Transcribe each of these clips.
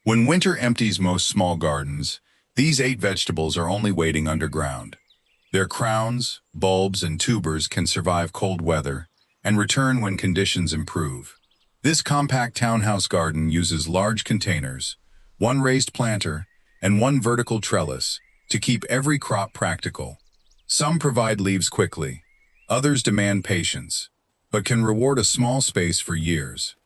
When winter empties most small gardens, these 8 vegetables are only waiting underground. Their crowns, bulbs, and tubers can survive cold weather and return when conditions improve. This compact townhouse garden uses large containers, one raised planter, and one vertical trellis to keep every crop practical. Some provide leaves quickly, others demand patience, but can reward a small space for years.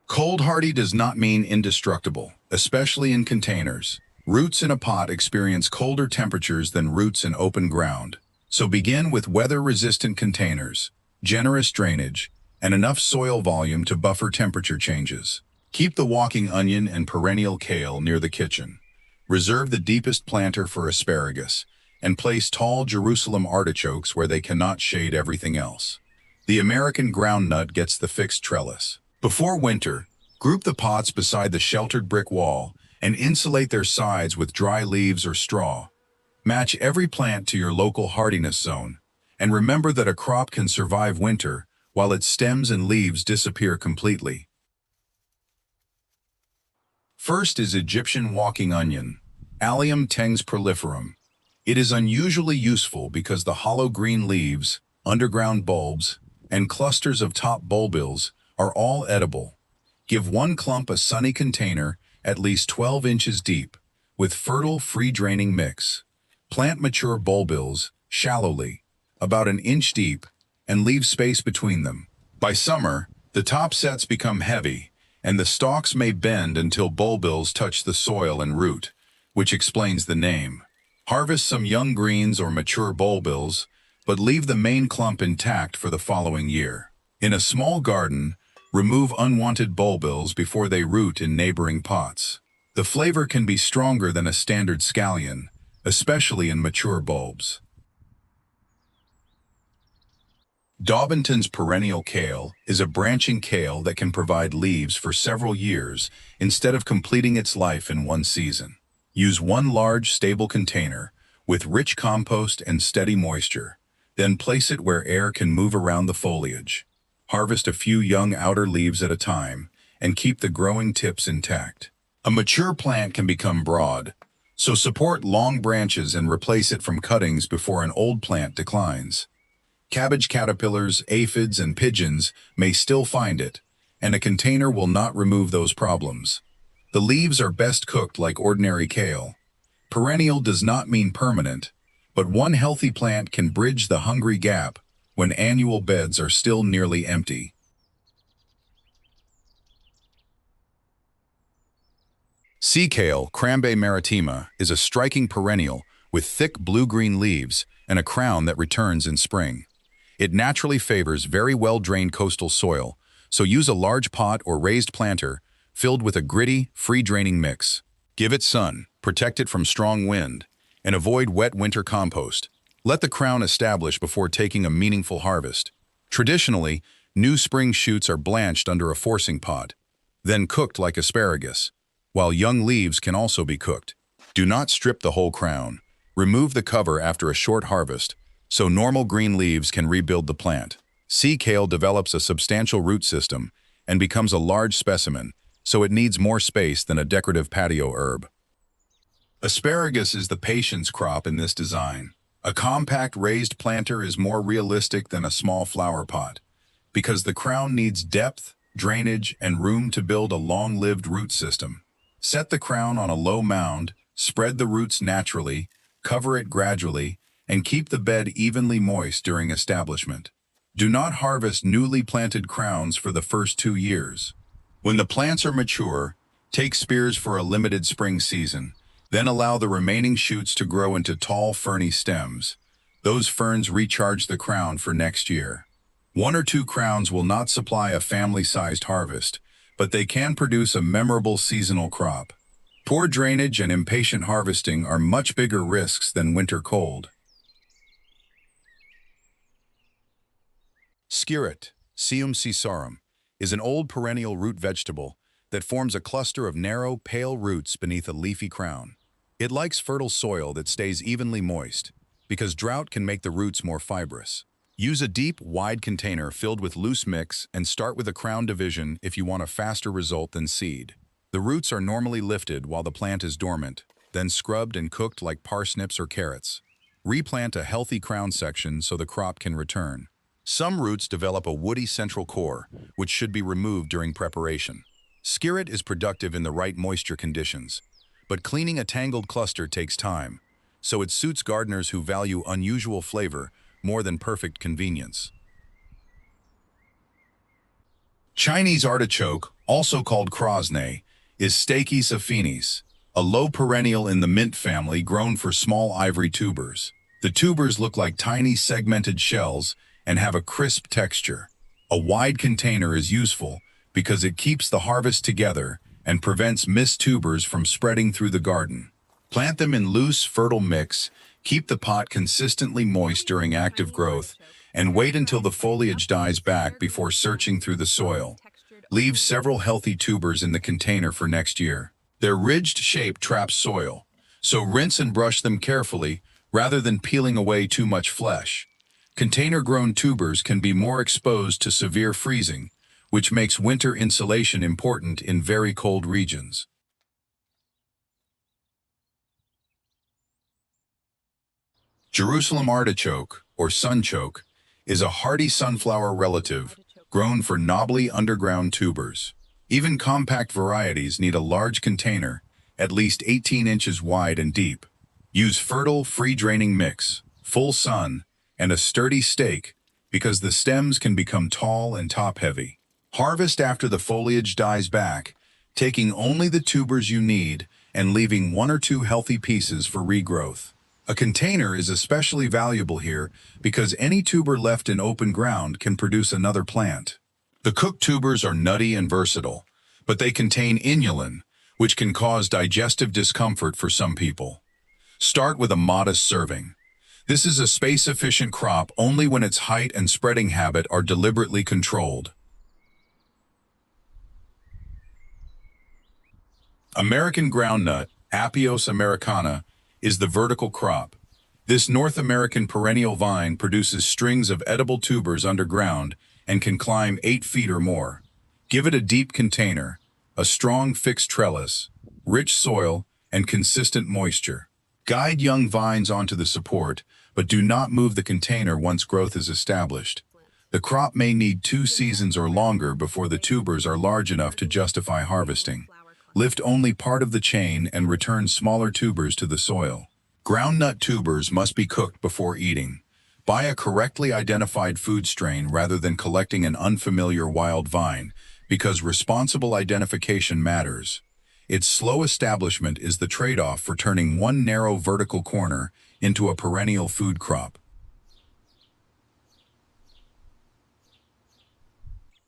Cold hardy does not mean indestructible, especially in containers. Roots in a pot experience colder temperatures than roots in open ground, so begin with weather-resistant containers, generous drainage, and enough soil volume to buffer temperature changes. Keep the walking onion and perennial kale near the kitchen. Reserve the deepest planter for asparagus, and place tall Jerusalem artichokes where they cannot shade everything else. The American groundnut gets the fixed trellis. Before winter, group the pots beside the sheltered brick wall and insulate their sides with dry leaves or straw. Match every plant to your local hardiness zone, and remember that a crop can survive winter while its stems and leaves disappear completely. First is Egyptian walking onion, Allium teres proliferum. It is unusually useful because the hollow green leaves, underground bulbs, and clusters of top bulbils are all edible. Give one clump a sunny container at least 12 inches deep, with fertile, free-draining mix. Plant mature bulbils shallowly, about an inch deep, and leave space between them. By summer, the top sets become heavy, and the stalks may bend until bulbils touch the soil and root, which explains the name. Harvest some young greens or mature bulbils, but leave the main clump intact for the following year. In a small garden, remove unwanted bulbils before they root in neighboring pots. The flavor can be stronger than a standard scallion, especially in mature bulbs. Daubenton's perennial kale is a branching kale that can provide leaves for several years instead of completing its life in one season. Use one large, stable container with rich compost and steady moisture. Then place it where air can move around the foliage. Harvest a few young outer leaves at a time and keep the growing tips intact. A mature plant can become broad, so support long branches and replace it from cuttings before an old plant declines. Cabbage caterpillars, aphids, and pigeons may still find it, and a container will not remove those problems. The leaves are best cooked like ordinary kale. Perennial does not mean permanent, but one healthy plant can bridge the hungry gap when annual beds are still nearly empty. Sea kale, Crambe maritima, is a striking perennial with thick blue-green leaves and a crown that returns in spring. It naturally favors very well-drained coastal soil, so use a large pot or raised planter filled with a gritty, free-draining mix. Give it sun, protect it from strong wind, and avoid wet winter compost. Let the crown establish before taking a meaningful harvest. Traditionally, new spring shoots are blanched under a forcing pot, then cooked like asparagus, while young leaves can also be cooked. Do not strip the whole crown. Remove the cover after a short harvest, so normal green leaves can rebuild the plant. Sea kale develops a substantial root system and becomes a large specimen, so it needs more space than a decorative patio herb. Asparagus is the patience crop in this design. A compact raised planter is more realistic than a small flower pot, because the crown needs depth, drainage, and room to build a long-lived root system. Set the crown on a low mound, spread the roots naturally, cover it gradually, and keep the bed evenly moist during establishment. Do not harvest newly planted crowns for the first 2 years. When the plants are mature, take spears for a limited spring season. Then allow the remaining shoots to grow into tall, ferny stems. Those ferns recharge the crown for next year. 1 or 2 crowns will not supply a family-sized harvest, but they can produce a memorable seasonal crop. Poor drainage and impatient harvesting are much bigger risks than winter cold. Skirret, Cisarum, is an old perennial root vegetable that forms a cluster of narrow, pale roots beneath a leafy crown. It likes fertile soil that stays evenly moist, because drought can make the roots more fibrous. Use a deep, wide container filled with loose mix and start with a crown division if you want a faster result than seed. The roots are normally lifted while the plant is dormant, then scrubbed and cooked like parsnips or carrots. Replant a healthy crown section so the crop can return. Some roots develop a woody central core, which should be removed during preparation. Skirret is productive in the right moisture conditions, but cleaning a tangled cluster takes time, so it suits gardeners who value unusual flavor more than perfect convenience. Chinese artichoke, also called crosnay, is Stachys affinis, a low perennial in the mint family grown for small ivory tubers. The tubers look like tiny segmented shells and have a crisp texture. A wide container is useful because it keeps the harvest together and prevents missed tubers from spreading through the garden. Plant them in loose, fertile mix, keep the pot consistently moist during active growth, and wait until the foliage dies back before searching through the soil. Leave several healthy tubers in the container for next year. Their ridged shape traps soil, so rinse and brush them carefully rather than peeling away too much flesh. Container-grown tubers can be more exposed to severe freezing, which makes winter insulation important in very cold regions. Jerusalem artichoke, or sunchoke, is a hardy sunflower relative grown for knobbly underground tubers. Even compact varieties need a large container, at least 18 inches wide and deep. Use fertile, free-draining mix, full sun, and a sturdy stake because the stems can become tall and top-heavy. Harvest after the foliage dies back, taking only the tubers you need and leaving 1 or 2 healthy pieces for regrowth. A container is especially valuable here because any tuber left in open ground can produce another plant. The cooked tubers are nutty and versatile, but they contain inulin, which can cause digestive discomfort for some people. Start with a modest serving. This is a space-efficient crop only when its height and spreading habit are deliberately controlled. American groundnut, Apios americana, is the vertical crop. This North American perennial vine produces strings of edible tubers underground and can climb 8 feet or more. Give it a deep container, a strong fixed trellis, rich soil, and consistent moisture. Guide young vines onto the support, but do not move the container once growth is established. The crop may need 2 seasons or longer before the tubers are large enough to justify harvesting. Lift only part of the chain and return smaller tubers to the soil. Groundnut tubers must be cooked before eating. Buy a correctly identified food strain rather than collecting an unfamiliar wild vine, because responsible identification matters. Its slow establishment is the trade-off for turning one narrow vertical corner into a perennial food crop.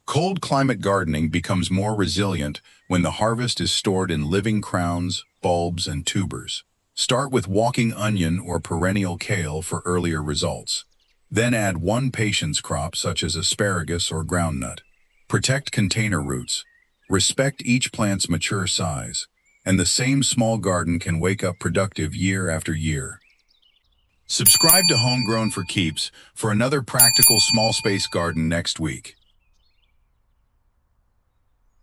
Cold climate gardening becomes more resilient when the harvest is stored in living crowns, bulbs, and tubers. Start with walking onion or perennial kale for earlier results. Then add one patience crop such as asparagus or groundnut. Protect container roots. Respect each plant's mature size, and the same small garden can wake up productive year after year. Subscribe to Homegrown for Keeps for another practical small space garden next week.